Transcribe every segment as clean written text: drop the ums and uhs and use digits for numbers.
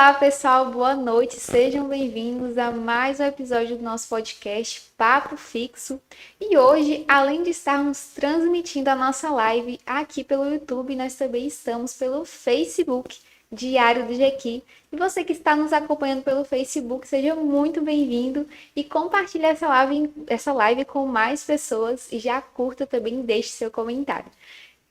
Olá, pessoal, boa noite, sejam bem-vindos a mais um episódio do nosso podcast Papo Fixo. E hoje, além de estarmos transmitindo a nossa live aqui pelo YouTube, nós também estamos pelo Facebook, Diário do Jequi. E você que está nos acompanhando pelo Facebook, seja muito bem-vindo e compartilhe essa live com mais pessoas e já curta também e deixe seu comentário.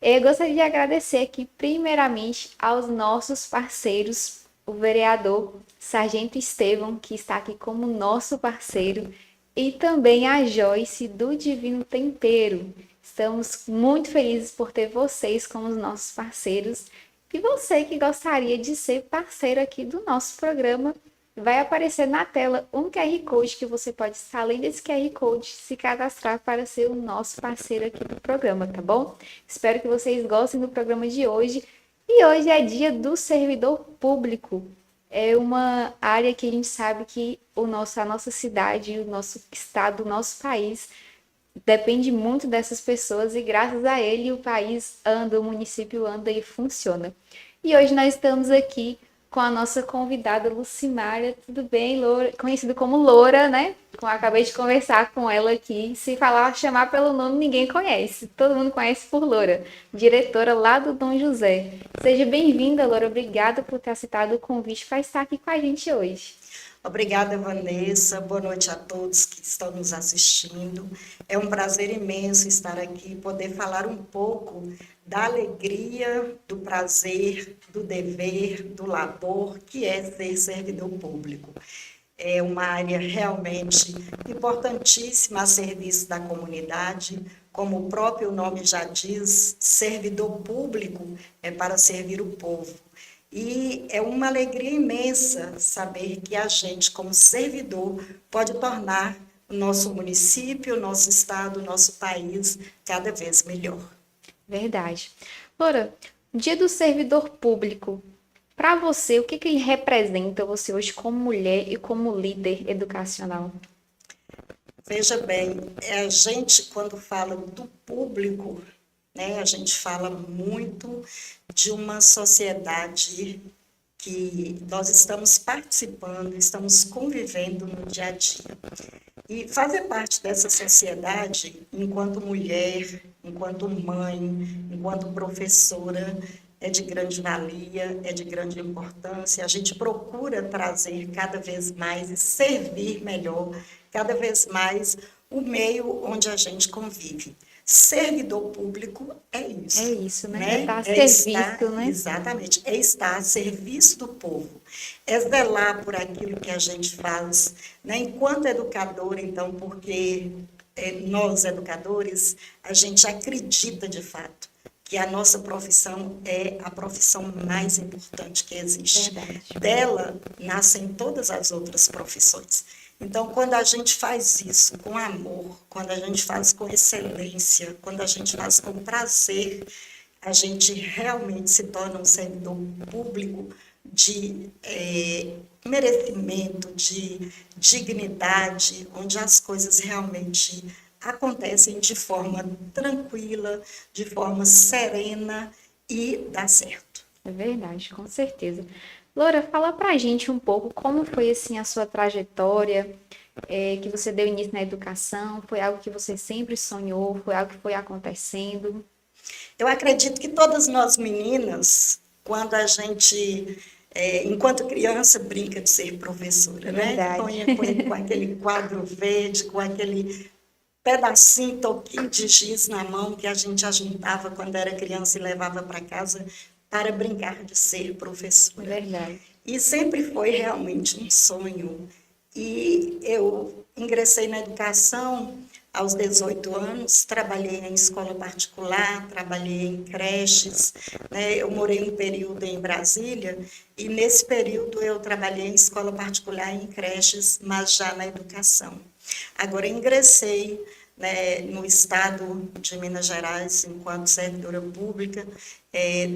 Eu gostaria de agradecer aqui, primeiramente, aos nossos parceiros, o vereador Sargento Estevão, que está aqui como nosso parceiro, e também a Joyce, do Divino Tempero. Estamos muito felizes por ter vocês como os nossos parceiros. E você que gostaria de ser parceiro aqui do nosso programa, vai aparecer na tela um QR Code que você pode, além desse QR Code, se cadastrar para ser o nosso parceiro aqui do programa, tá bom? Espero que vocês gostem do programa de hoje. E hoje é dia do servidor público. É uma área que a gente sabe que a nossa cidade, o nosso estado, o nosso país depende muito dessas pessoas e graças a ele o país anda, o município anda e funciona. E hoje nós estamos aqui com a nossa convidada Lucimária, tudo bem, Loura? Conhecida como Loura, né? Acabei de conversar com ela aqui. Se chamar pelo nome, ninguém conhece. Todo mundo conhece por Loura, diretora lá do Dom José. Seja bem-vinda, Loura. Obrigada por ter aceitado o convite para estar aqui com a gente hoje. Obrigada, Vanessa. Boa noite a todos que estão nos assistindo. É um prazer imenso estar aqui e poder falar um pouco da alegria, do prazer, do dever, do labor, que é ser servidor público. É uma área realmente importantíssima a serviço da comunidade. Como o próprio nome já diz, servidor público é para servir o povo. E é uma alegria imensa saber que a gente, como servidor, pode tornar o nosso município, o nosso estado, o nosso país cada vez melhor. Verdade. Loura, Dia do Servidor Público. Para você, o que ele representa você hoje como mulher e como líder educacional? Veja bem, a gente, quando fala do público, né, a gente fala muito de uma sociedade que nós estamos participando, estamos convivendo no dia a dia. E fazer parte dessa sociedade, enquanto mulher, enquanto mãe, enquanto professora, é de grande valia, é de grande importância. A gente procura trazer cada vez mais e servir melhor, cada vez mais, o meio onde a gente convive. Servidor público é isso. É isso, né? É Né? estar a É serviço, estar, né? exatamente, é estar a serviço do povo, é zelar por aquilo que a gente faz, né? Enquanto educador, então, porque nós, educadores, a gente acredita de fato que a nossa profissão é a profissão mais importante que existe. Verdade. Dela nascem todas as outras profissões. Então, quando a gente faz isso com amor, quando a gente faz com excelência, quando a gente faz com prazer, a gente realmente se torna um servidor público de merecimento, de dignidade, onde as coisas realmente acontecem de forma tranquila, de forma serena e dá certo. É verdade, com certeza. Loura, fala pra gente um pouco como foi assim a sua trajetória, que você deu início na educação, foi algo que você sempre sonhou, foi algo que foi acontecendo? Eu acredito que todas nós meninas, quando a gente, enquanto criança, brinca de ser professora, né? Verdade. Com aquele quadro verde, com aquele pedacinho, toquinho de giz na mão que a gente ajuntava quando era criança e levava para casa para brincar de ser professora. Verdade. E sempre foi realmente um sonho. E eu ingressei na educação aos 18 anos, trabalhei em escola particular, trabalhei em creches, né? Eu morei um período em Brasília e nesse período eu trabalhei em escola particular e em creches, mas já na educação. Agora ingressei, né, no estado de Minas Gerais enquanto servidora pública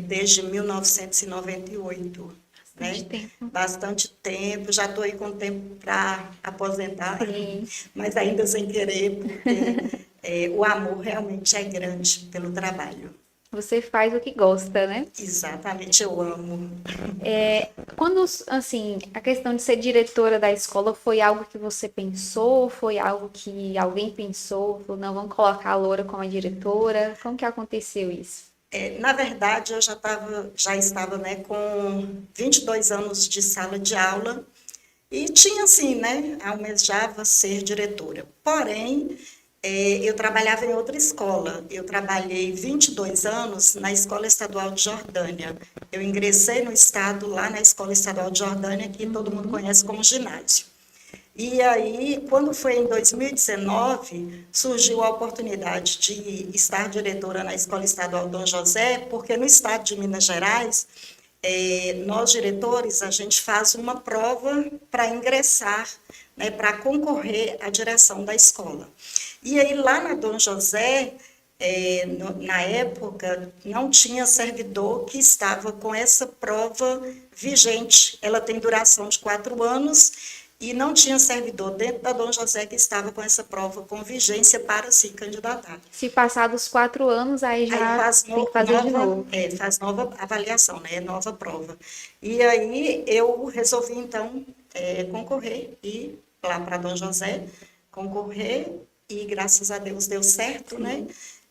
desde 1998. Né? Bastante tempo, já estou aí com tempo para aposentar, Sim. mas ainda sem querer, porque o amor realmente é grande pelo trabalho. Você faz o que gosta, né? Exatamente, eu amo. Quando, assim, a questão de ser diretora da escola foi algo que você pensou? Foi algo que alguém pensou? Falou, não, vamos colocar a Loura como a diretora? Como que aconteceu isso? Na verdade, eu já estava, né, com 22 anos de sala de aula e tinha, assim, né, almejava ser diretora. Porém, eu trabalhava em outra escola. Eu trabalhei 22 anos na Escola Estadual de Jordânia. Eu ingressei no estado, lá na Escola Estadual de Jordânia, que todo mundo conhece como ginásio. E aí, quando foi em 2019, surgiu a oportunidade de estar diretora na Escola Estadual Dom José, porque no estado de Minas Gerais, nós diretores, a gente faz uma prova para ingressar, né, para concorrer à direção da escola. E aí, lá na Dom José, na época, não tinha servidor que estava com essa prova vigente. Ela tem duração de 4 anos e não tinha servidor dentro da Dom José que estava com essa prova com vigência para se candidatar. Se passar dos 4 anos, aí Aí já tem que fazer de novo. faz nova avaliação, né? Nova prova. E aí eu resolvi, então, concorrer e lá para Dom José, concorrer, e graças a Deus deu certo, né?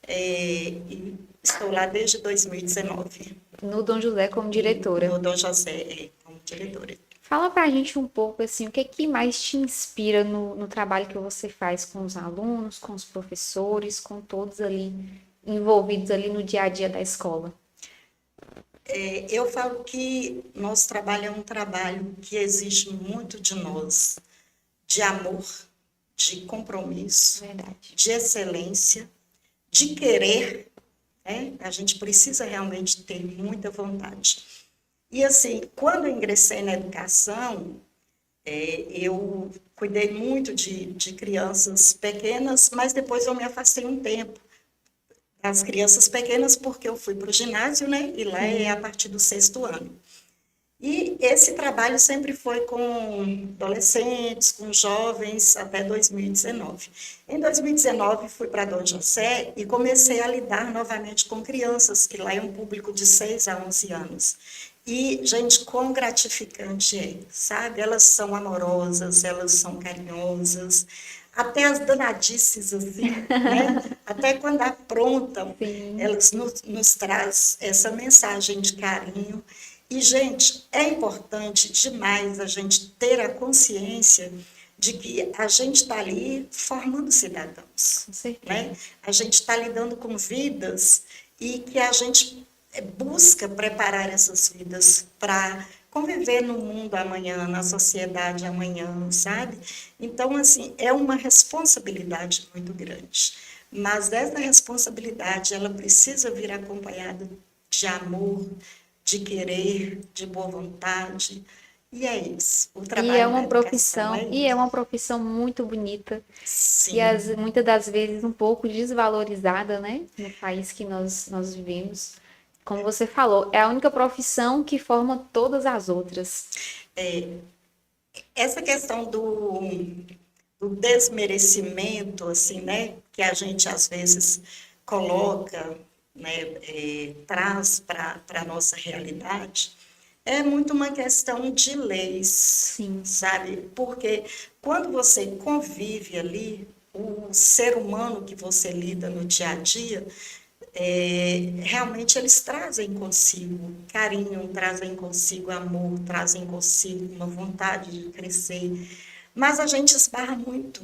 E estou lá desde 2019, No Dom José como diretora. no Dom José, como diretora. Fala pra gente um pouco, assim, o que é que mais te inspira no trabalho que você faz com os alunos, com os professores, com todos ali envolvidos ali no dia a dia da escola? Eu falo que nosso trabalho é um trabalho que exige muito de nós, de amor, de compromisso, Verdade. de excelência, de querer, né? A gente precisa realmente ter muita vontade. E assim, quando eu ingressei na educação, eu cuidei muito de crianças pequenas, mas depois eu me afastei um tempo das crianças pequenas porque eu fui para o ginásio, né? E lá é a partir do 6º ano. E esse trabalho sempre foi com adolescentes, com jovens, até 2019. Em 2019, fui para Dom José e comecei a lidar novamente com crianças, que lá é um público de 6 a 11 anos. E, gente, quão gratificante é, sabe? Elas são amorosas, elas são carinhosas, até as danadices, assim, né? Até quando aprontam, Sim. elas nos traz essa mensagem de carinho. E, gente, é importante demais a gente ter a consciência de que a gente está ali formando cidadãos, Com certeza. né? A gente está lidando com vidas e que a gente busca preparar essas vidas para conviver no mundo amanhã, na sociedade amanhã, sabe? Então, assim, é uma responsabilidade muito grande. Mas essa responsabilidade, ela precisa vir acompanhada de amor, de querer, de boa vontade. E é isso. O trabalho da educação é E é isso. uma profissão muito bonita e Sim, muitas das vezes um pouco desvalorizada, né? No país que nós vivemos. Como você falou, é a única profissão que forma todas as outras. essa questão do desmerecimento, assim, né, que a gente às vezes coloca, né, traz para a nossa realidade, é muito uma questão de leis, Sim. sabe? Porque quando você convive ali, o ser humano que você lida no dia a dia, realmente eles trazem consigo carinho, trazem consigo amor, trazem consigo uma vontade de crescer, mas a gente esbarra muito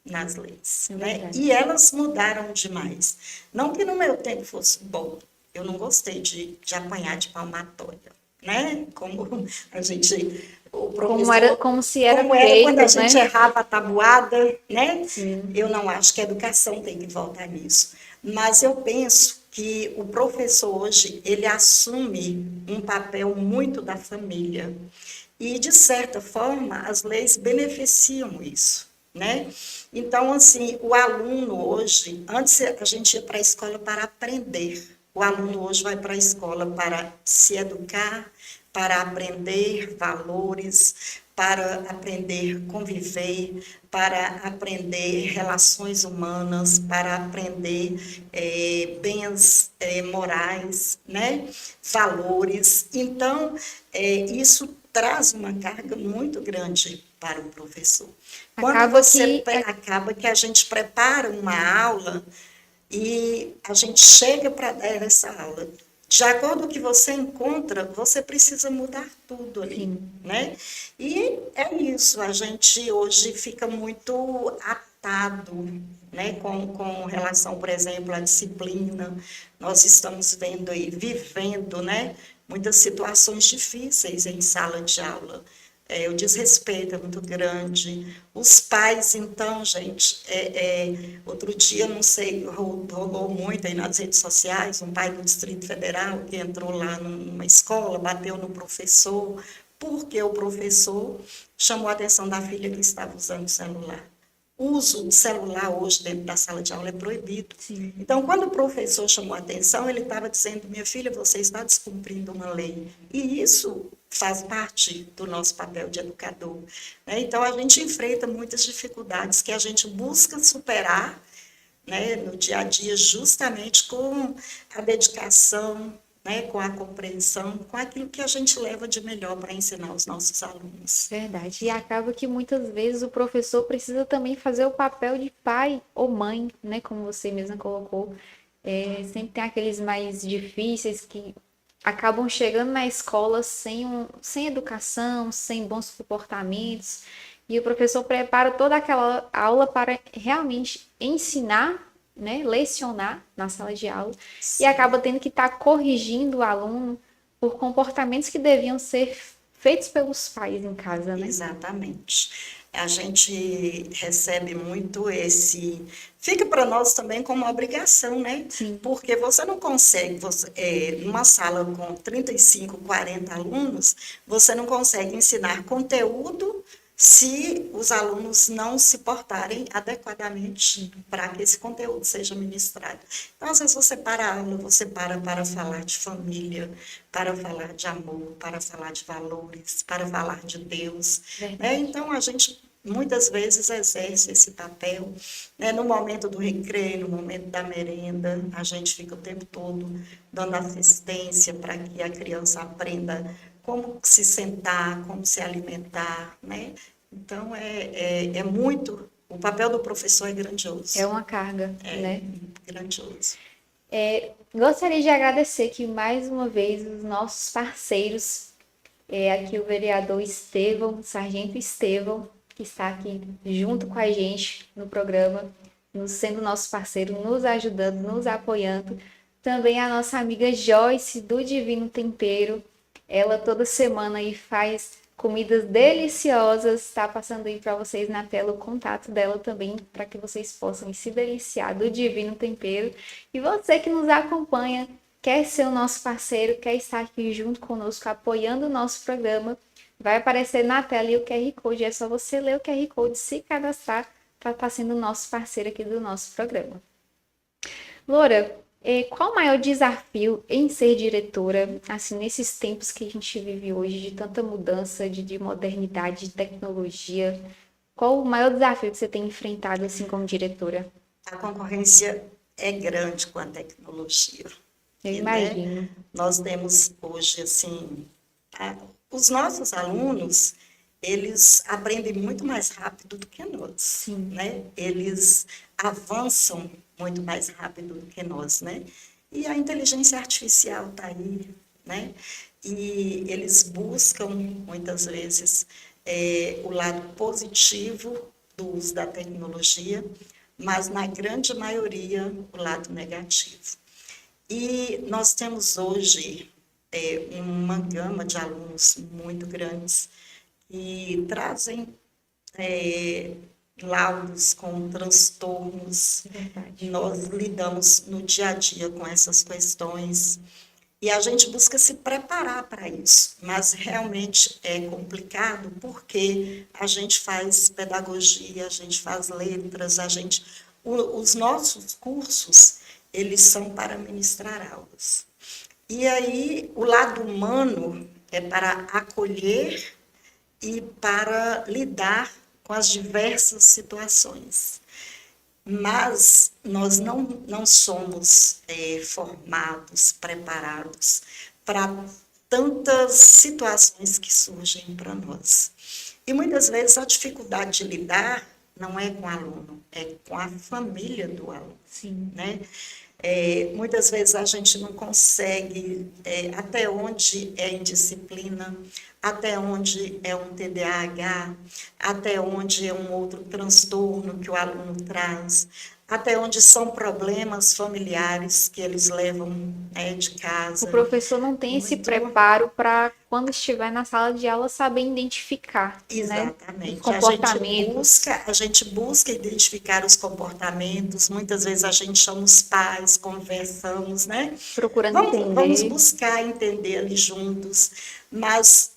nas leis, É né? verdade. E elas mudaram demais. Não que no meu tempo fosse bom, eu não gostei de apanhar de palmatória, né? Como a gente, o professor, Como se era como era quando a feito, gente né? errava a tabuada, né? Sim. Eu não acho que a educação tem que voltar nisso. Mas eu penso que o professor hoje, ele assume um papel muito da família. E, de certa forma, as leis beneficiam isso, né? Então, assim, o aluno hoje, antes a gente ia para a escola para aprender, o aluno hoje vai para a escola para se educar, para aprender valores, para aprender a conviver, para aprender relações humanas, para aprender bens morais, né? Valores. Então, isso traz uma carga muito grande para o professor. Quando acaba que a gente prepara uma aula e a gente chega para dar essa aula. De acordo com o que você encontra, você precisa mudar tudo ali, né? E é isso, a gente hoje fica muito atado, né? Com relação, por exemplo, à disciplina. Nós estamos vendo aí, vivendo, né? Muitas situações difíceis em sala de aula. O desrespeito é muito grande. Os pais, então, gente, outro dia, não sei, rolou muito aí nas redes sociais, um pai do Distrito Federal que entrou lá numa escola, bateu no professor, porque o professor chamou a atenção da filha que estava usando o celular. O uso do celular hoje dentro da sala de aula é proibido. Sim. Então, quando o professor chamou a atenção, ele estava dizendo, minha filha, você está descumprindo uma lei. E isso faz parte do nosso papel de educador, né? Então, a gente enfrenta muitas dificuldades que a gente busca superar, né, no dia a dia, justamente com a dedicação, né, com a compreensão, com aquilo que a gente leva de melhor para ensinar os nossos alunos. Verdade. E acaba que muitas vezes o professor precisa também fazer o papel de pai ou mãe, né? Como você mesma colocou. Sempre tem aqueles mais difíceis que acabam chegando na escola sem educação, sem bons comportamentos. E o professor prepara toda aquela aula para realmente ensinar, né? Lecionar na sala de aula. Sim. E acaba tendo que estar corrigindo o aluno por comportamentos que deviam ser feitos pelos pais em casa, né? Exatamente. A gente recebe muito esse... Fica para nós também como uma obrigação, né? Sim. Porque você não consegue, numa sala com 35, 40 alunos, você não consegue ensinar conteúdo se os alunos não se portarem adequadamente para que esse conteúdo seja ministrado. Então, às vezes, você para a aula, você para falar de família, para falar de amor, para falar de valores, para falar de Deus. Né? Então, a gente muitas vezes exerce esse papel, né? No momento do recreio, no momento da merenda, a gente fica o tempo todo dando assistência para que a criança aprenda como se sentar, como se alimentar, né? Então, é muito... O papel do professor é grandioso. É uma carga, né? Grandioso. Gostaria de agradecer aqui mais uma vez os nossos parceiros, aqui o vereador Estevão, Sargento Estevão, que está aqui junto com a gente no programa, sendo nosso parceiro, nos ajudando, nos apoiando. Também a nossa amiga Joyce, do Divino Tempero. Ela toda semana aí faz comidas deliciosas. Está passando aí para vocês na tela o contato dela também, para que vocês possam se deliciar do Divino Tempero. E você que nos acompanha, quer ser o nosso parceiro, quer estar aqui junto conosco, apoiando o nosso programa, vai aparecer na tela e o QR Code. É só você ler o QR Code, se cadastrar para estar sendo o nosso parceiro aqui do nosso programa. Loura, qual o maior desafio em ser diretora, assim, nesses tempos que a gente vive hoje, de tanta mudança, de modernidade, de tecnologia? Qual o maior desafio que você tem enfrentado, assim, como diretora? A concorrência é grande com a tecnologia. Eu imagino. Né? Nós temos hoje, assim, os nossos alunos, eles aprendem muito mais rápido do que nós. Sim. Né? Eles avançam muito mais rápido do que nós, né? E a inteligência artificial está aí, né? E eles buscam, muitas vezes, o lado positivo do uso da tecnologia, mas, na grande maioria, o lado negativo. E nós temos hoje uma gama de alunos muito grandes que trazem laudos com transtornos. Verdade. Nós lidamos no dia a dia com essas questões e a gente busca se preparar para isso, mas realmente é complicado porque a gente faz pedagogia, a gente faz letras, os nossos cursos, eles são para ministrar aulas. E aí o lado humano é para acolher e para lidar com as diversas situações. Mas nós não somos formados, preparados para tantas situações que surgem para nós. E muitas vezes a dificuldade de lidar não é com o aluno, é com a família do aluno. Sim. Né? Muitas vezes a gente não consegue até onde é indisciplina, até onde é um TDAH, até onde é um outro transtorno que o aluno traz, até onde são problemas familiares que eles levam, né, de casa. O professor não tem esse preparo para, quando estiver na sala de aula, saber identificar, Exatamente. Né, os comportamentos. A gente busca identificar os comportamentos, muitas vezes a gente chama os pais, conversamos, né? Procurando entender. Vamos buscar entender ali juntos, mas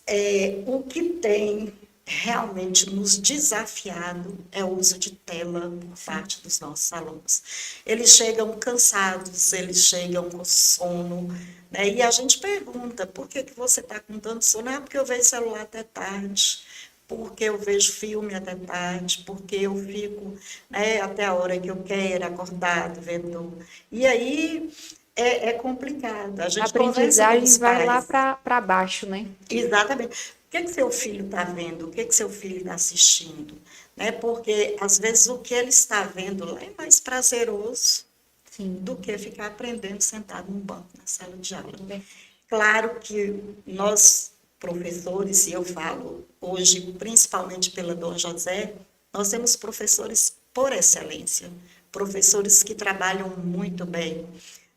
o que tem realmente nos desafiado é o uso de tela por parte dos nossos alunos. Eles chegam cansados, eles chegam com sono, né? E a gente pergunta, por que você está com tanto sono? Ah, porque eu vejo celular até tarde, porque eu vejo filme até tarde, porque eu fico, né, até a hora que eu quero, acordado, vendo. E aí é complicado. A gente A aprendizagem vai lá pais. para baixo, né? Exatamente. O que seu filho está vendo? O que seu filho está assistindo? Né? Porque, às vezes, o que ele está vendo lá é mais prazeroso Sim. do que ficar aprendendo sentado num banco na sala de aula. Bem. Claro que nós, professores, e eu falo hoje, principalmente pela Dom José, nós temos professores por excelência, professores que trabalham muito bem,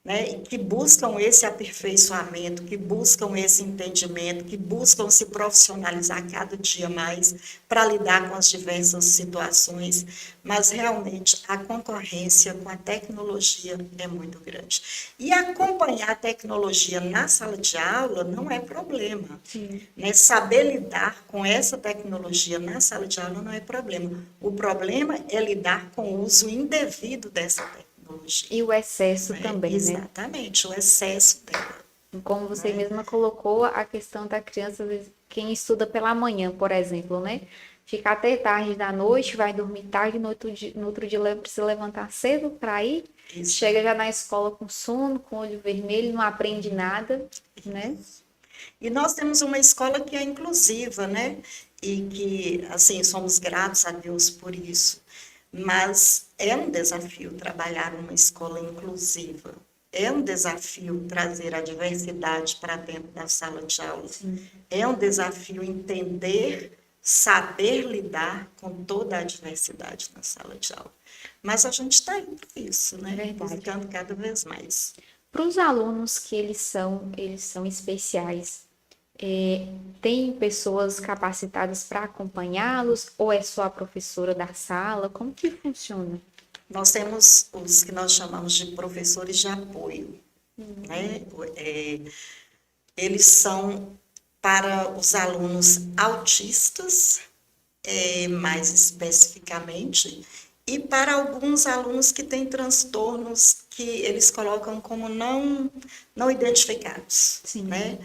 né, e que buscam esse aperfeiçoamento, que buscam esse entendimento, que buscam se profissionalizar cada dia mais para lidar com as diversas situações, mas realmente a concorrência com a tecnologia é muito grande. E acompanhar a tecnologia na sala de aula não é problema. Né? Saber lidar com essa tecnologia na sala de aula não é problema. O problema é lidar com o uso indevido dessa tecnologia. E o excesso também, Exatamente, o excesso dela. Como você mesma colocou, a questão da criança, quem estuda pela manhã, por exemplo, né? Fica até tarde da noite, vai dormir tarde, no outro dia precisa levantar cedo para ir, chega já na escola com sono, com olho vermelho, não aprende nada, né? E nós temos uma escola que é inclusiva, né? E que, assim, somos gratos a Deus por isso. Mas é um desafio trabalhar numa escola inclusiva. É um desafio trazer a diversidade para dentro da sala de aula. Sim. É um desafio entender, saber lidar com toda a diversidade na sala de aula. Mas a gente está indo para isso, né? Buscando cada vez mais. Para os alunos que eles são especiais, tem pessoas capacitadas para acompanhá-los ou é só a professora da sala? Como que funciona? Nós temos os que nós chamamos de professores de apoio. Né? Eles são para os alunos autistas, mais especificamente, e para alguns alunos que têm transtornos que eles colocam como não identificados. Sim. Né?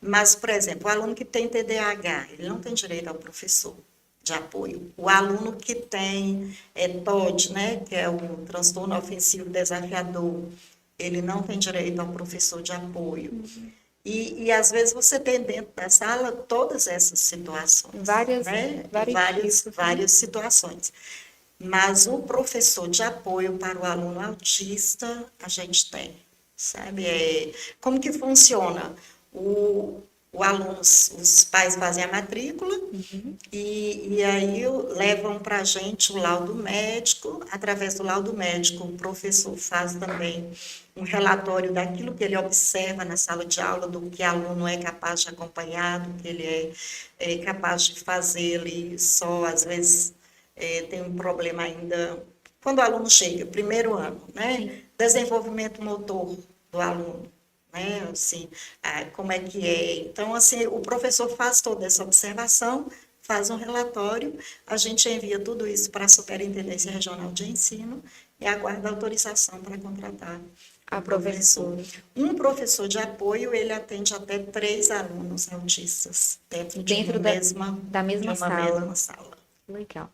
Mas, por exemplo, o aluno que tem TDAH, ele não tem direito ao professor de apoio. O aluno que tem TOD, né, que é o transtorno ofensivo desafiador, ele não tem direito ao professor de apoio. Uhum. E às vezes você tem dentro da sala todas essas situações. Várias situações. Mas o professor de apoio para o aluno autista, a gente tem, sabe? Como que funciona? O aluno, os pais fazem a matrícula e aí levam para a gente o laudo médico. Através do laudo médico, o professor faz também um relatório daquilo que ele observa na sala de aula, do que o aluno é capaz de acompanhar, do que ele é capaz de fazer ali só, às vezes tem um problema ainda, quando o aluno chega, primeiro ano, né? Sim. Desenvolvimento motor do aluno. Né, assim, como é que é. Então, assim, o professor faz toda essa observação, faz um relatório, a gente envia tudo isso para a Superintendência Regional de Ensino e aguarda autorização para contratar A professora. Um professor de apoio, ele atende até 3 alunos autistas dentro de Dentro uma mesma, da mesma mesma sala. Legal.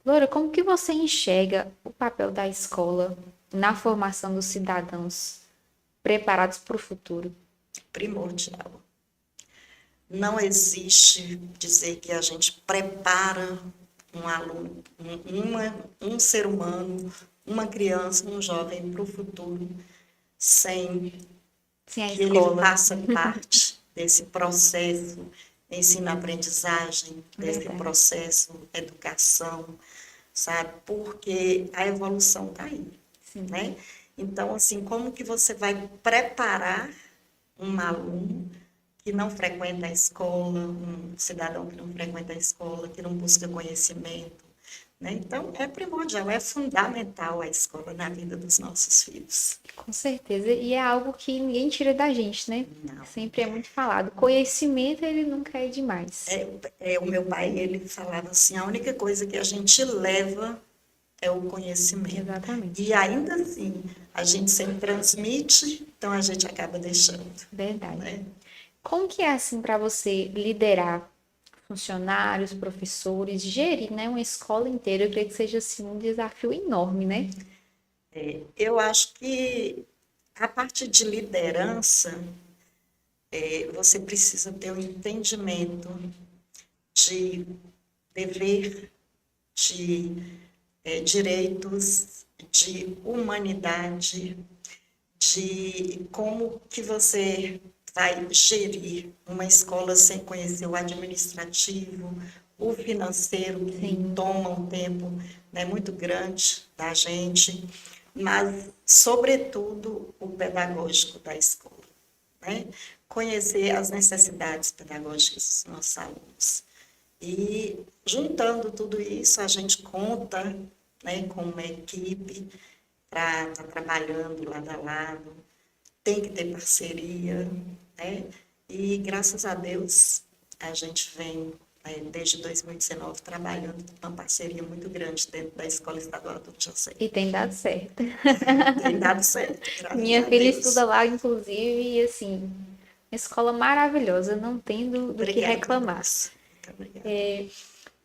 Loura, como que você enxerga o papel da escola na formação dos cidadãos preparados para o futuro? Primordial. Não existe dizer que a gente prepara um aluno, um ser humano, uma criança, um jovem para o futuro, sem Sim, a que ele escola. faça parte desse processo ensino-aprendizagem, desse Verdade. processo educação, sabe? Porque a evolução está aí, Sim. né? Então, assim, como que você vai preparar um aluno que não frequenta a escola, um cidadão que não frequenta a escola, que não busca conhecimento, né? Então, é primordial, é fundamental a escola na vida dos nossos filhos. Com certeza. E é algo que ninguém tira da gente, né? Não. Sempre é muito falado. Conhecimento, ele nunca é demais. O meu pai, ele falava assim, a única coisa que a gente leva é o conhecimento. Exatamente. E ainda assim, a gente sempre transmite, então a gente acaba deixando. Verdade. Né? Como que é assim para você liderar funcionários, professores, gerir, né, uma escola inteira? Eu creio que seja assim um desafio enorme, né? Eu acho que a parte de liderança, você precisa ter um entendimento de dever, de direitos, de humanidade, de como que você vai gerir uma escola sem conhecer o administrativo, o financeiro, que Sim. toma um tempo, né, muito grande da gente, mas, sobretudo, o pedagógico da escola. Né? Conhecer as necessidades pedagógicas dos nossos alunos. E, juntando tudo isso, a gente conta, né, com uma equipe para estar trabalhando lado a lado, tem que ter parceria, né? E, graças a Deus, a gente vem, desde 2019, trabalhando com uma parceria muito grande dentro da Escola Estadual do José. E tem dado certo. Tem dado certo, graças Minha a filha Deus. estuda lá, inclusive, e assim, uma escola maravilhosa, não tem do que Obrigada, reclamar. moça. Muito obrigada.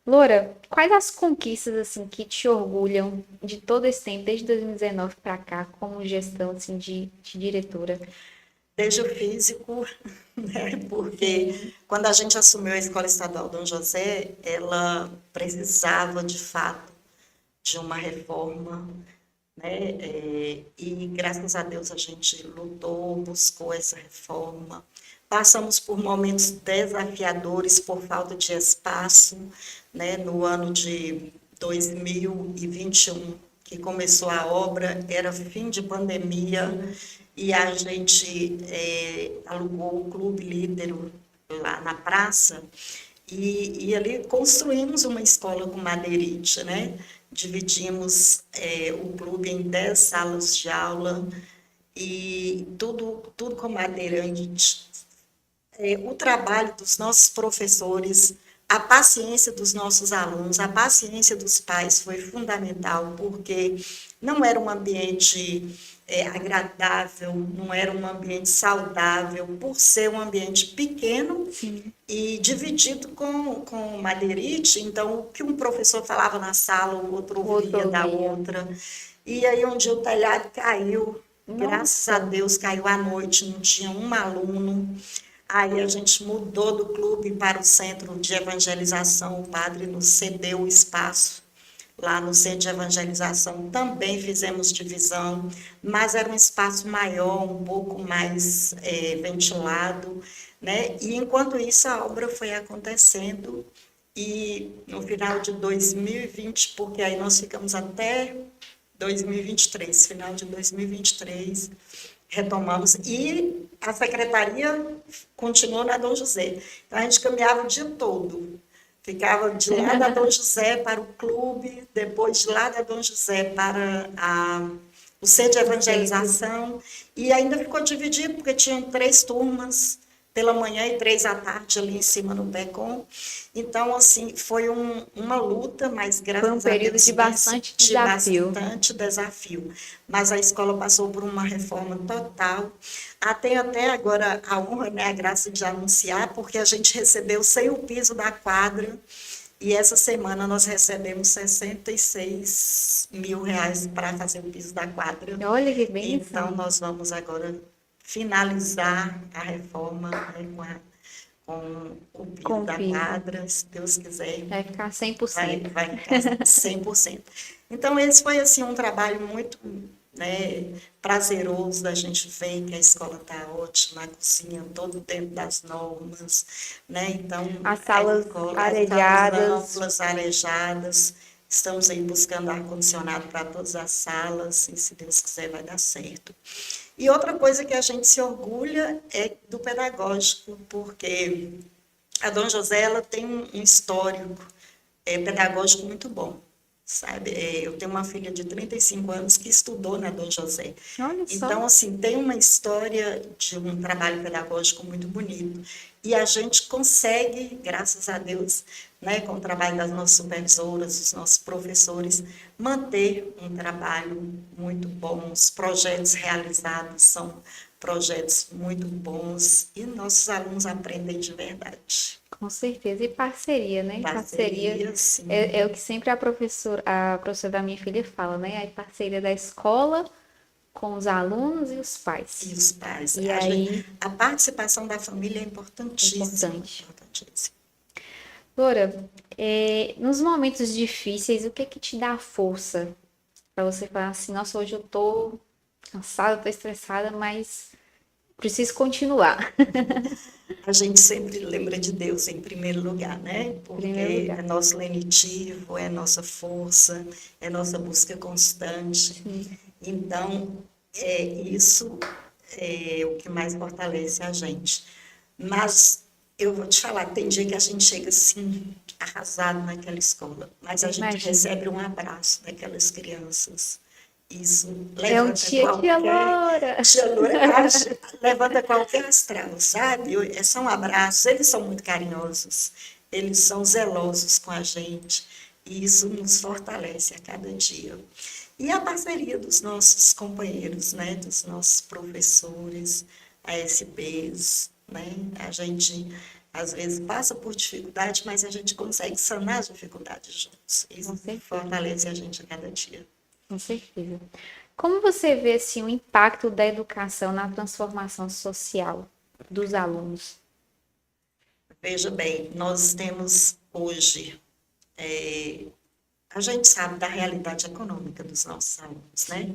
Loura, quais as conquistas assim que te orgulham de todo esse tempo, desde 2019 para cá, como gestão assim de diretora? Desde o físico, né? Porque quando a gente assumiu a Escola Estadual Dom José, ela precisava, de fato, de uma reforma, né? E graças a Deus a gente lutou, buscou essa reforma. Passamos por momentos desafiadores por falta de espaço, né? No ano de 2021, que começou a obra, era fim de pandemia, e a gente alugou o Clube Lídero lá na praça, e ali construímos uma escola com madeirite, né? Dividimos o clube em 10 salas de aula, e tudo com madeirite. O trabalho dos nossos professores, a paciência dos nossos alunos, a paciência dos pais foi fundamental, porque não era um ambiente agradável, não era um ambiente saudável, por ser um ambiente pequeno. Sim. E dividido com madeirite, então o que um professor falava na sala, o outro ouvia da outra. E aí um dia o telhado caiu, graças a Deus caiu à noite, não tinha um aluno. Aí a gente mudou do clube para o centro de evangelização, o padre nos cedeu o espaço lá no centro de evangelização, também fizemos divisão, mas era um espaço maior, um pouco mais ventilado, né? E enquanto isso a obra foi acontecendo, e no final de 2020, porque aí nós ficamos até 2023, final de 2023, retomamos, e a secretaria continuou na Dom José. Então, a gente caminhava o dia todo. Ficava de lá da Dom José para o clube, depois de lá da Dom José para o centro de evangelização, e ainda ficou dividido, porque tinham 3 turmas, pela manhã e 3 da tarde ali em cima no PECOM. Então, assim, foi uma luta, mas Foi um graças a período Deus de vence bastante de desafio. bastante desafio. Mas a escola passou por uma reforma total. Tenho até agora a honra, né, a graça de anunciar, porque a gente recebeu sem o piso da quadra, e essa semana nós recebemos R$ 66.000 para fazer o piso da quadra. Olha que Então, bênção. nós vamos agora finalizar a reforma, né, com o piso Com o da piso. quadra, se Deus quiser, Vai ficar vai, 100%. vai ficar 100%. Então, esse foi assim, um trabalho muito, né, prazeroso da gente ver que a escola está ótima, a cozinha todo dentro das normas, né? Então, As a salas escola, as salas arejadas. amplas, arejadas, estamos aí buscando ar-condicionado para todas as salas, e se Deus quiser vai dar certo. E outra coisa que a gente se orgulha é do pedagógico, porque a Dona José ela tem um histórico pedagógico muito bom, sabe? Eu tenho uma filha de 35 anos que estudou na Dom José. Olha só. Então, assim, tem uma história de um trabalho pedagógico muito bonito. E a gente consegue, graças a Deus, né, com o trabalho das nossas supervisoras, dos nossos professores, manter um trabalho muito bom. Os projetos realizados são projetos muito bons e nossos alunos aprendem de verdade. Com certeza. E parceria, né? Parceria Parceria, é o sim. que sempre a professora da minha filha fala, né? A parceria da escola com os alunos e os E pais. os pais. E aí, A participação da família é importantíssima, importante. importantíssima. Loura, nos momentos difíceis, o que que te dá força para você falar assim, nossa, hoje eu tô cansada, tô estressada, mas preciso continuar. A gente sempre lembra de Deus em primeiro lugar, né? Em primeiro Porque é lugar. nosso lenitivo, é nossa força, é nossa busca constante. Sim, Então, isso é o que mais fortalece a gente. Mas eu vou te falar, tem dia que a gente chega assim, arrasado naquela escola, mas a eu gente imagino. recebe um abraço daquelas crianças. Isso É um levanta tia qualquer Loura. levanta qualquer astral, sabe? São abraços, eles são muito carinhosos, eles são zelosos com a gente, e isso nos fortalece a cada dia. E a parceria dos nossos companheiros, né? Dos nossos professores, ASPs, né? A gente às vezes passa por dificuldade, mas a gente consegue sanar as dificuldades juntos. Com Isso certeza, fortalece a gente a cada dia. com certeza. Como você vê assim, o impacto da educação na transformação social dos alunos? Veja bem, nós temos hoje, a gente sabe da realidade econômica dos nossos alunos, né?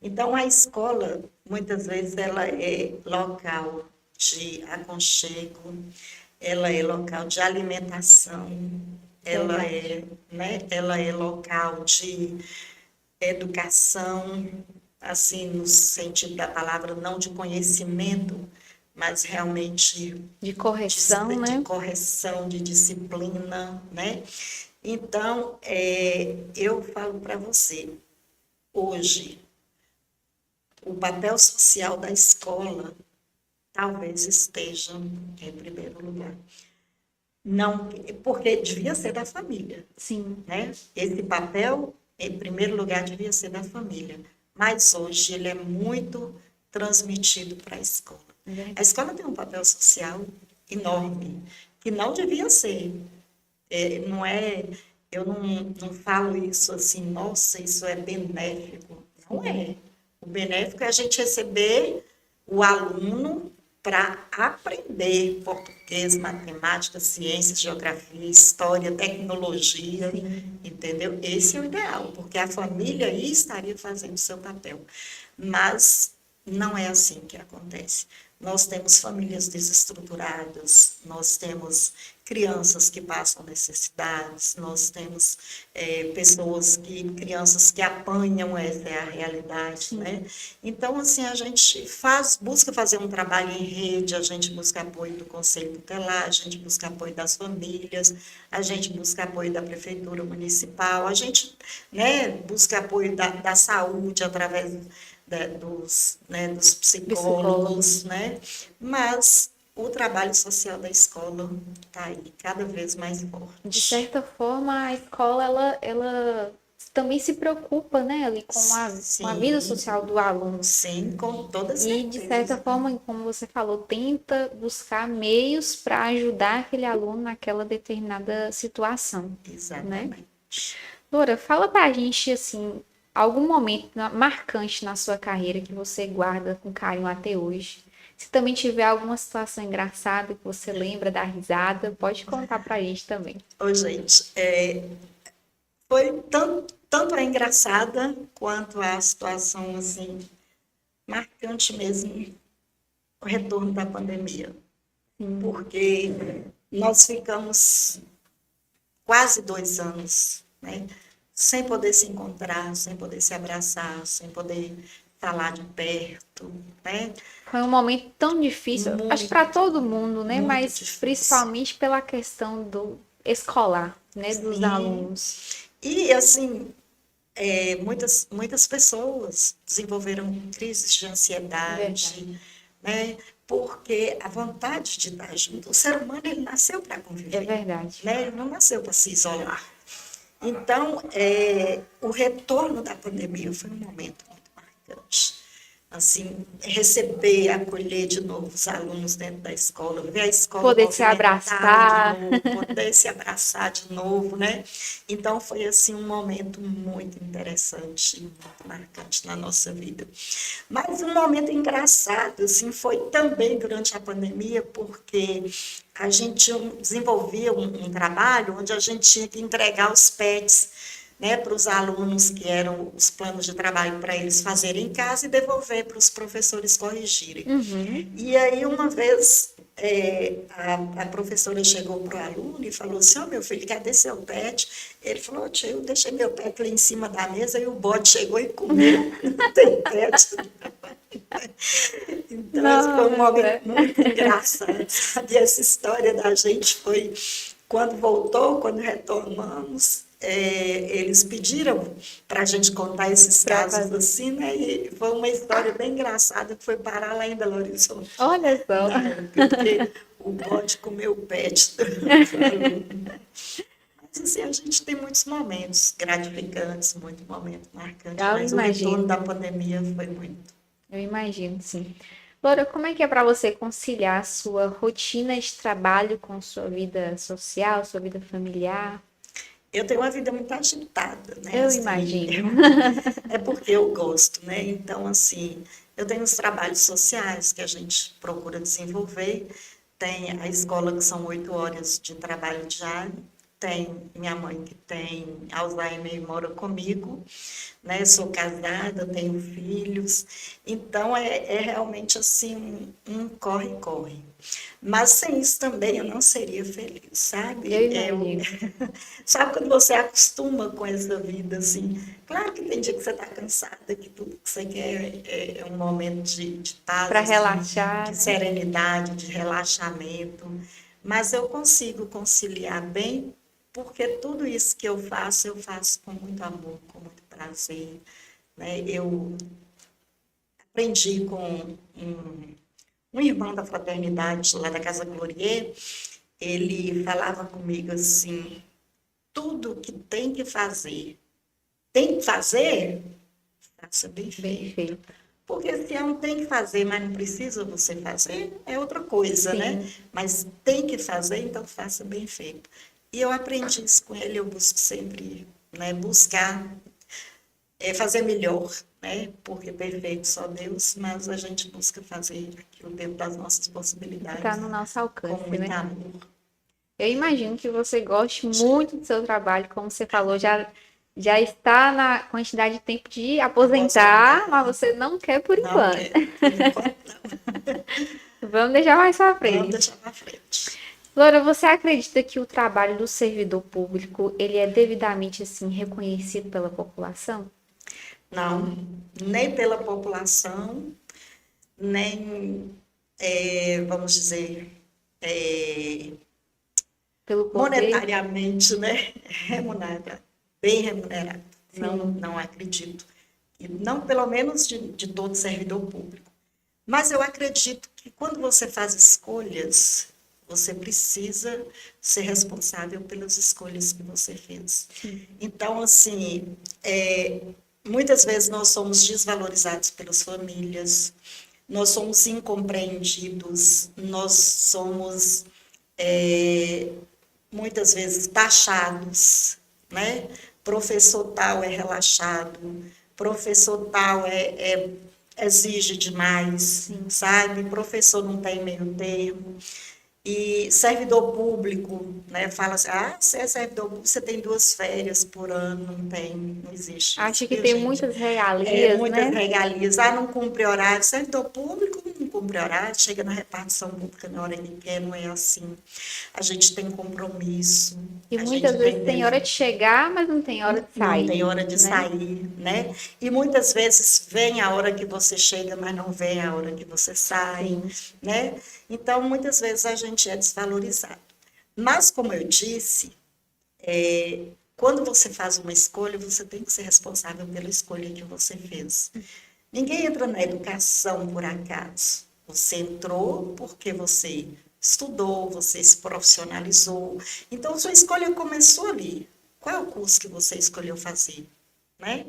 Então, a escola, muitas vezes, ela é local de aconchego, ela é local de alimentação, ela Verdade. é, né, ela é local de educação, assim, no sentido da palavra, não de conhecimento, mas realmente De correção, de né? correção, de disciplina, né? Então, eu falo para você, hoje, o papel social da escola talvez esteja em primeiro lugar. Não, porque devia ser da família, Sim, né? Esse papel, em primeiro lugar, devia ser da família, mas hoje ele é muito transmitido para a escola. é A verdade. escola tem um papel social enorme, que não devia ser. Não é, eu não falo isso assim, nossa, isso é benéfico. Não Sim, é. O benéfico é a gente receber o aluno para aprender português, matemática, ciências, geografia, história, tecnologia, sim. entendeu? Esse é o ideal, porque a família aí estaria fazendo o seu papel. Mas não é assim que acontece. Nós temos famílias desestruturadas, nós temos crianças que passam necessidades, nós temos crianças que apanham, essa é a realidade, Sim. né? Então, assim, a gente busca fazer um trabalho em rede, a gente busca apoio do Conselho Tutelar, a gente busca apoio das famílias, a gente busca apoio da Prefeitura Municipal, a gente, né, busca apoio da saúde através dos psicólogos, Psicólogos. né? Mas o trabalho social da escola está aí cada vez mais forte. De certa forma, a escola, ela também se preocupa, né, ali com a vida Sim, social do aluno. sim, com toda E, de certa certeza. forma, como você falou, tenta buscar meios para ajudar aquele aluno naquela determinada situação, né? Exatamente. Loura, fala pra gente, assim, algum momento marcante na sua carreira que você guarda com carinho até hoje. Se também tiver alguma situação engraçada que você lembra da risada, pode contar pra gente também. Ô, gente, foi tanto a engraçada quanto a situação, assim, marcante mesmo, o retorno da pandemia. Sim, Porque nós ficamos quase 2 anos, né? Sem poder se encontrar, sem poder se abraçar, sem poder falar de perto, né? foi um momento tão difícil, acho que para Muito, todo mundo, né? muito Mas difícil. principalmente pela questão do escolar, né? Dos Sim. alunos. E, assim, muitas pessoas desenvolveram crises de Verdade. ansiedade, né? Porque a vontade de estar junto, o ser humano ele nasceu para É conviver, verdade. né? Ele não nasceu para se isolar. Então, o retorno da pandemia foi um momento muito marcante. Assim, receber, acolher de novo os alunos dentro da escola, ver a escola Poder se movimentada de abraçar. novo, poder se abraçar de novo, né? Então, foi, assim, um momento muito interessante, muito marcante na nossa vida. Mas um momento engraçado, assim, foi também durante a pandemia, porque a gente desenvolvia um trabalho onde a gente tinha que entregar os PETs, né, para os alunos, que eram os planos de trabalho para eles fazerem em casa e devolver para os professores corrigirem. Uhum. E aí, uma vez, a professora chegou para o aluno e falou assim: "Ó, meu filho, cadê seu pet?" Ele falou: "Tia, eu deixei meu pet lá em cima da mesa e o bode chegou e comeu, não tem pet." Então, esse foi um momento Nossa. muito engraçado, sabe? Essa história da gente foi, quando voltou, quando retomamos, eles pediram para a gente contar esses Pra casos fazer. assim, né? E foi uma história bem engraçada que foi parar lá em Belo Horizonte, Olha só. na época, porque o bode comeu o pet do aluno. Mas, assim, a gente tem muitos momentos gratificantes, muito momento marcante, Eu mas o retorno imagino. da pandemia foi muito. Eu imagino, sim. Laura, como é que é para você conciliar a sua rotina de trabalho com sua vida social, sua vida familiar? Eu tenho uma vida muito agitada, né? Eu Assim, imagino. é porque eu gosto, né? Então, assim, eu tenho os trabalhos sociais que a gente procura desenvolver, tem a escola que são 8 horas de trabalho diário, tem minha mãe que tem Alzheimer e mora comigo, né? Sou casada, tenho filhos, então é realmente assim um corre-corre. Mas sem isso também eu não seria feliz, Eu sabe? imagino. Sabe quando você acostuma com essa vida assim? Claro que tem dia que você está cansada, que tudo que você quer é um momento de paz, Para assim, relaxar, de né? serenidade, de relaxamento, mas eu consigo conciliar bem, porque tudo isso que eu faço com muito amor, com muito prazer, né? Eu aprendi com um irmão da fraternidade lá da Casa Glorier, ele falava comigo assim: tudo que tem que fazer, faça bem Bem feito. feito. Porque se eu não tem que fazer, mas não precisa você fazer, é outra coisa, né? Sim. Mas tem que fazer, então faça bem feito. E eu aprendi isso com ele, eu busco sempre, né, buscar fazer melhor, né? Porque perfeito só Deus, mas a gente busca fazer aquilo dentro das nossas Que está possibilidades, no nosso com alcance, muito né? amor. Eu imagino que você goste muito do seu trabalho, como você falou, já está na quantidade de tempo de aposentar, Aposentar, mas você não quer por não enquanto. quero, por enquanto não. Vamos deixar mais para Vamos frente. deixar para frente. Laura, você acredita que o trabalho do servidor público, ele é devidamente assim reconhecido pela população? Não, nem pela população, nem, vamos dizer, é, Pelo poder? monetariamente, né? Remunerado, bem remunerado. Não, Sim. não acredito. E não, pelo menos de todo servidor público. Mas eu acredito que quando você faz escolhas, você precisa ser responsável pelas escolhas que você fez. Sim. Então, assim, muitas vezes nós somos desvalorizados pelas famílias, nós somos incompreendidos, nós somos muitas vezes taxados, né? Professor tal é relaxado, professor tal exige demais, Sim. sabe? Professor não tem meio termo. E servidor público, né? Fala assim, você é servidor público, você tem 2 férias por ano, não tem, não existe isso, Acho que viu, tem gente? muitas regalias, Muitas né? regalias, não cumpre horário, servidor público não cumpre horário, chega na repartição pública na hora que quer, não é assim. A gente tem compromisso, E a muitas gente vezes tem tem hora de chegar, mas não tem hora de não sair, tem hora de né? sair, né? E muitas vezes vem a hora que você chega, mas não vem a hora que você sai, Sim. né? Então, muitas vezes a gente é desvalorizado. Mas, como eu disse, quando você faz uma escolha, você tem que ser responsável pela escolha que você fez. Ninguém entra na educação por acaso. Você entrou porque você estudou, você se profissionalizou. Então, sua escolha começou ali. Qual é o curso que você escolheu fazer? Né?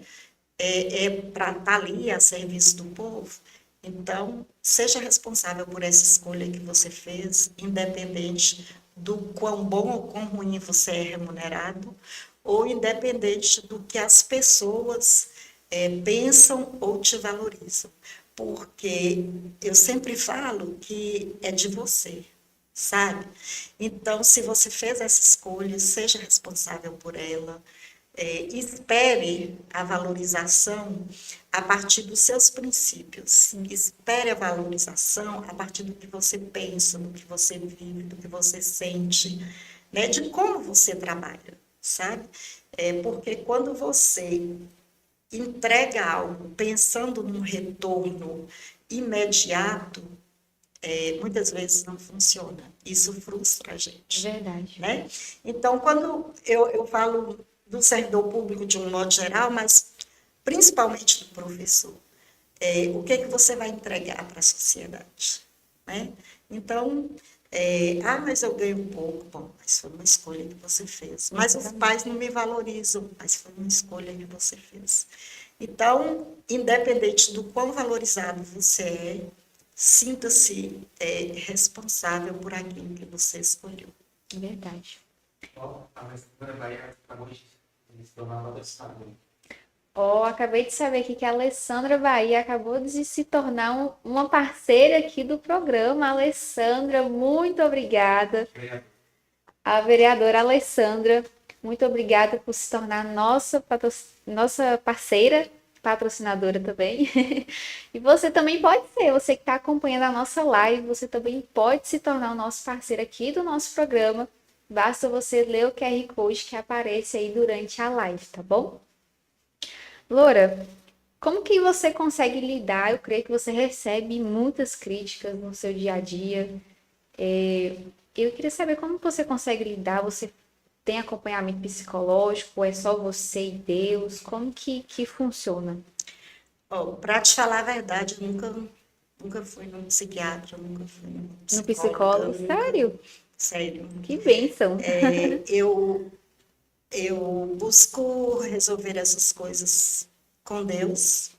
Para estar ali a serviço do povo. Então, seja responsável por essa escolha que você fez, independente do quão bom ou quão ruim você é remunerado, ou independente do que as pessoas pensam ou te valorizam. Porque eu sempre falo que é de você, sabe? Então, se você fez essa escolha, seja responsável por ela, espere a valorização a partir dos seus princípios. Espere a valorização a partir do que você pensa, do que você vive, do que você sente, né? De como você trabalha, sabe? Porque quando você entrega algo pensando num retorno imediato, muitas vezes não funciona. Isso frustra a gente, Verdade. né? Então, quando eu falo do servidor público de um modo geral, mas principalmente do professor, o que que você vai entregar para a sociedade, né? Então, mas eu ganho pouco. Bom, mas foi uma escolha que você fez. Mas os pais não me valorizam, mas foi uma escolha que você fez. Então, independente do quão valorizado você sinta-se responsável por aquilo que você escolheu. Verdade. A Alessandra Bahia acabou de se tornar patrocinadora. Ó, acabei de saber aqui que a Alessandra Bahia acabou de se tornar uma parceira aqui do programa. Alessandra, muito obrigada. A vereadora Alessandra, muito obrigada por se tornar nossa parceira, patrocinadora também. E você também pode ser, você que está acompanhando a nossa live, você também pode se tornar o nosso parceiro aqui do nosso programa. Basta você ler o QR Code que aparece aí durante a live, tá bom? Loura, como que você consegue lidar? Eu creio que você recebe muitas críticas no seu dia a dia. Eu queria saber como você consegue lidar. Você tem acompanhamento psicológico? Ou é só você e Deus? Como que funciona? Para te falar a verdade, eu nunca fui num psiquiatra, nunca fui num No psicóloga, psicólogo? nunca, Sério? sério. Que bênção. Eu busco resolver essas coisas com Deus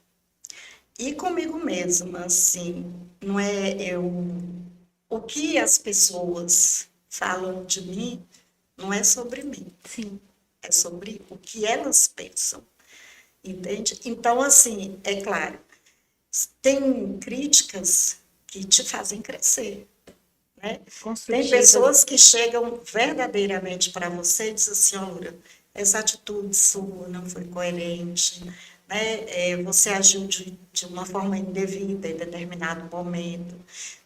e comigo mesma, assim, não é o que as pessoas falam de mim não é sobre mim, Sim, é sobre o que elas pensam, entende? Então, assim, é claro, tem críticas que te fazem crescer, né? Tem construtiva. pessoas que chegam verdadeiramente para você e dizem assim, olha, essa atitude sua não foi coerente, né? Você agiu de uma forma indevida em determinado momento.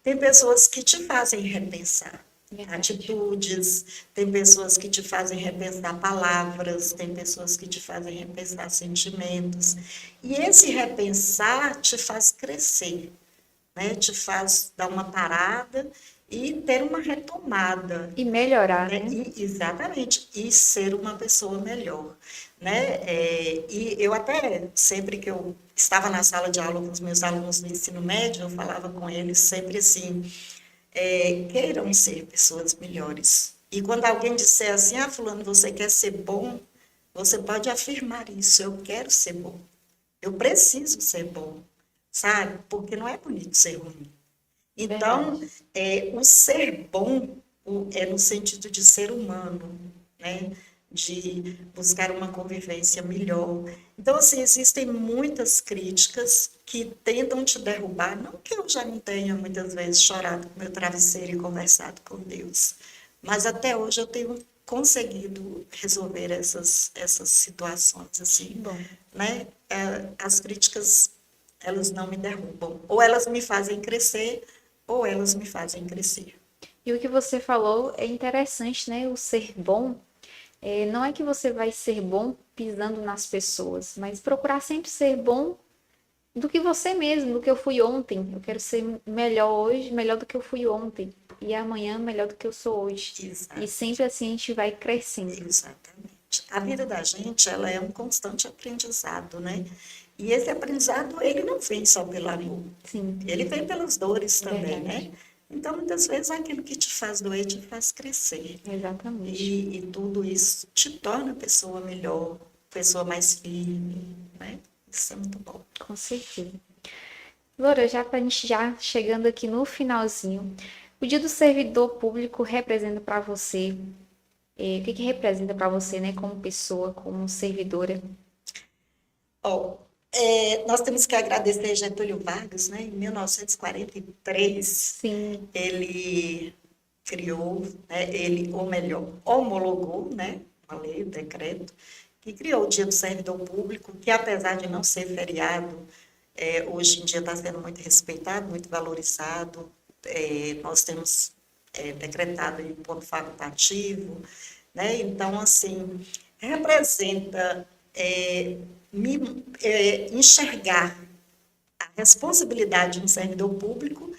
Tem pessoas que te fazem repensar Verdade. atitudes, tem pessoas que te fazem repensar palavras, tem pessoas que te fazem repensar sentimentos. E esse repensar te faz crescer, né? Te faz dar uma parada e ter uma retomada, E melhorar, né? né? Exatamente, e ser uma pessoa melhor, né? E eu até, sempre que eu estava na sala de aula com os meus alunos do ensino médio, eu falava com eles sempre assim, queiram ser pessoas melhores. E quando alguém disser assim, ah, fulano, você quer ser bom, você pode afirmar isso, eu quero ser bom, eu preciso ser bom, sabe? Porque não é bonito ser ruim. Então, Verdade. o ser bom é no sentido de ser humano, né? De buscar uma convivência melhor. Então, assim, existem muitas críticas que tentam te derrubar, não que eu já não tenha muitas vezes chorado com meu travesseiro e conversado com Deus, mas até hoje eu tenho conseguido resolver essas situações, Que assim, bom. né? As críticas, elas não me derrubam, ou elas me fazem crescer, ou elas me fazem crescer. E o que você falou é interessante, né? O ser bom. Não é que você vai ser bom pisando nas pessoas, mas procurar sempre ser bom do que você mesmo, do que eu fui ontem. Eu quero ser melhor hoje, melhor do que eu fui ontem. E amanhã, melhor do que eu sou hoje. E Exato, sempre assim a gente vai crescendo. exatamente. A vida da gente, ela é um constante aprendizado, né? E esse aprendizado, ele não vem só pelo amor, Sim, ele vem pelas dores também, verdade. né? Então, muitas vezes, aquilo que te faz doer te faz crescer. Exatamente. E tudo isso te torna pessoa melhor, pessoa mais firme, né? Isso é muito bom. Com certeza. Loura, já para a gente já chegando aqui no finalzinho, o dia do servidor público representa para você, o que que representa para você, né, como pessoa, como servidora? Ó, nós temos que agradecer Getúlio Vargas, né? Em 1943, Sim, ele criou, né? Ele, ou melhor, homologou, né? Uma lei, um decreto, que criou o Dia do Servidor Público, que apesar de não ser feriado, hoje em dia está sendo muito respeitado, muito valorizado. Nós temos decretado aí ponto facultativo, né? Então, assim, representa enxergar a responsabilidade de um servidor público,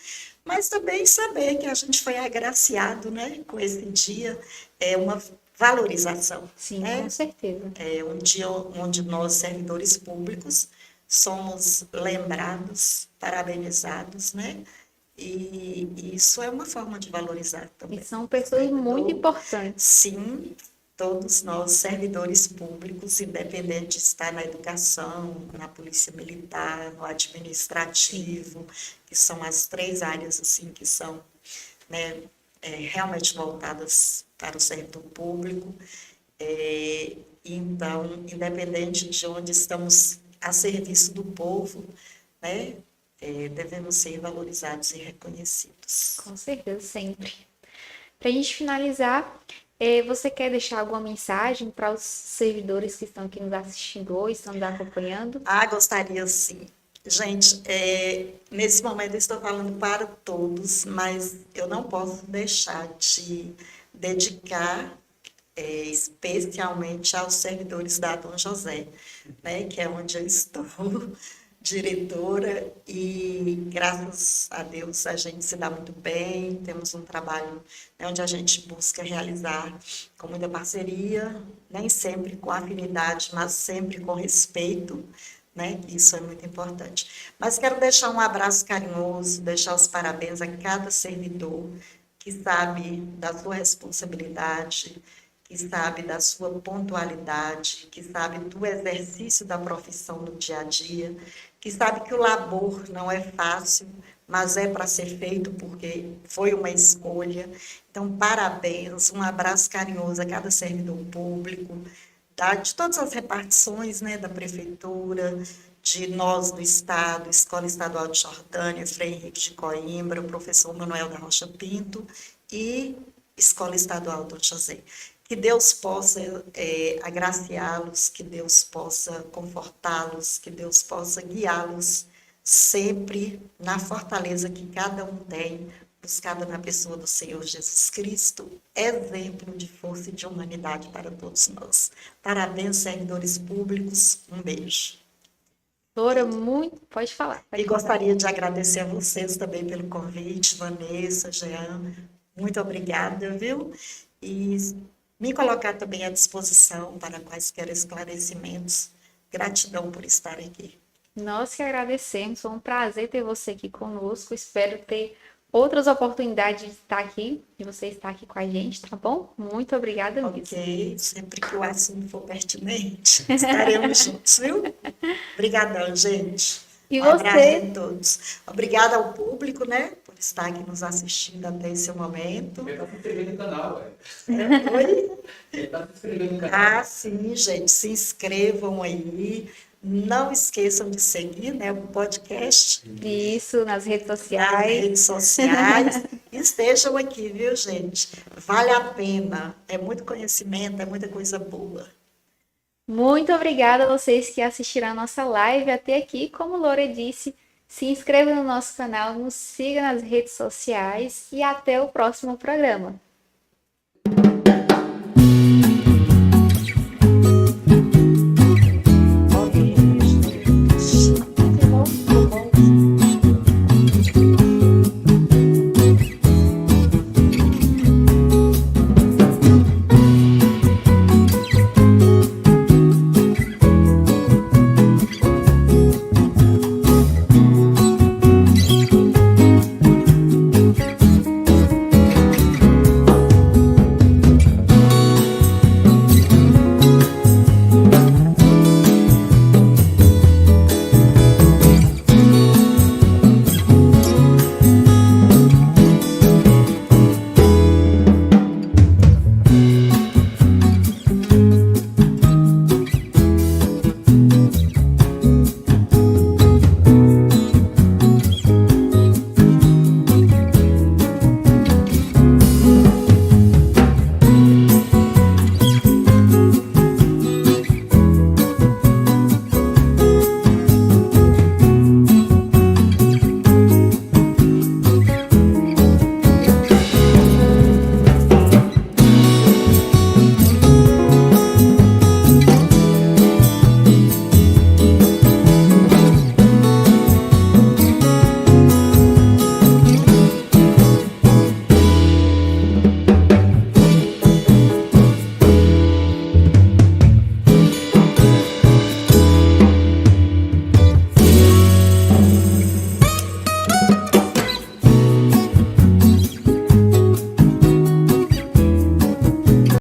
mas também saber que a gente foi agraciado, né, com esse dia, uma valorização, sim, com né? certeza. É um dia onde nós, servidores públicos, somos lembrados, parabenizados, né? E isso é uma forma de valorizar E também. são pessoas muito Servidor, importantes. sim, todos nós, servidores públicos, independente de estar na educação, na polícia militar, no Sim, administrativo, que são as três áreas assim que são, né, realmente voltadas para o servidor público. Então, independente de onde estamos a serviço do povo, né, devemos ser valorizados e reconhecidos. com certeza, sempre. Para a gente finalizar, você quer deixar alguma mensagem para os servidores que estão aqui nos assistindo hoje, estão nos acompanhando? Ah, gostaria sim. Gente, nesse momento eu estou falando para todos, mas eu não posso deixar de dedicar especialmente aos servidores da Dom José, né, que é onde eu estou diretora e graças a Deus a gente se dá muito bem, temos um trabalho, né, onde a gente busca realizar com muita parceria, nem sempre com afinidade, mas sempre com respeito, né? Isso é muito importante. Mas quero deixar um abraço carinhoso, deixar os parabéns a cada servidor que sabe da sua responsabilidade, que sabe da sua pontualidade, que sabe do exercício da profissão no dia a dia, que sabe que o labor não é fácil, mas é para ser feito porque foi uma escolha. Então, parabéns, um abraço carinhoso a cada servidor público, de todas as repartições, né, da prefeitura, de nós do Estado, Escola Estadual de Jordânia, Frei Henrique de Coimbra, o professor Manuel da Rocha Pinto e Escola Estadual do José. Que Deus possa agraciá-los, que Deus possa confortá-los, que Deus possa guiá-los sempre na fortaleza que cada um tem, buscada na pessoa do Senhor Jesus Cristo, exemplo de força e de humanidade para todos nós. Parabéns, servidores públicos. Um beijo. Loura, muito. Pode falar. E gostaria de agradecer a vocês também pelo convite, Vanessa, Jean. Muito obrigada, viu? E me colocar também à disposição para quaisquer esclarecimentos. Gratidão por estar aqui. Nós que agradecemos, foi um prazer ter você aqui conosco. Espero ter outras oportunidades de estar aqui, de você estar aqui com a gente, tá bom? Muito obrigada mesmo. Ok, sempre que o assunto for pertinente, estaremos juntos, viu? Obrigadão, gente. E Um abraço você, a todos. Obrigada ao público, né, por estar aqui nos assistindo até esse momento. Ele tá se inscrevendo no canal, velho. Oi? Ele tá se inscrevendo no canal. Ah, sim, gente, se inscrevam aí. Não esqueçam de seguir, né, o podcast isso, nas redes nas sociais. redes sociais. Estejam aqui, viu, gente? Vale a pena. É muito conhecimento, é muita coisa boa. Muito obrigada a vocês que assistiram a nossa live até aqui. Como Loura disse, se inscreva no nosso canal, nos siga nas redes sociais e até o próximo programa.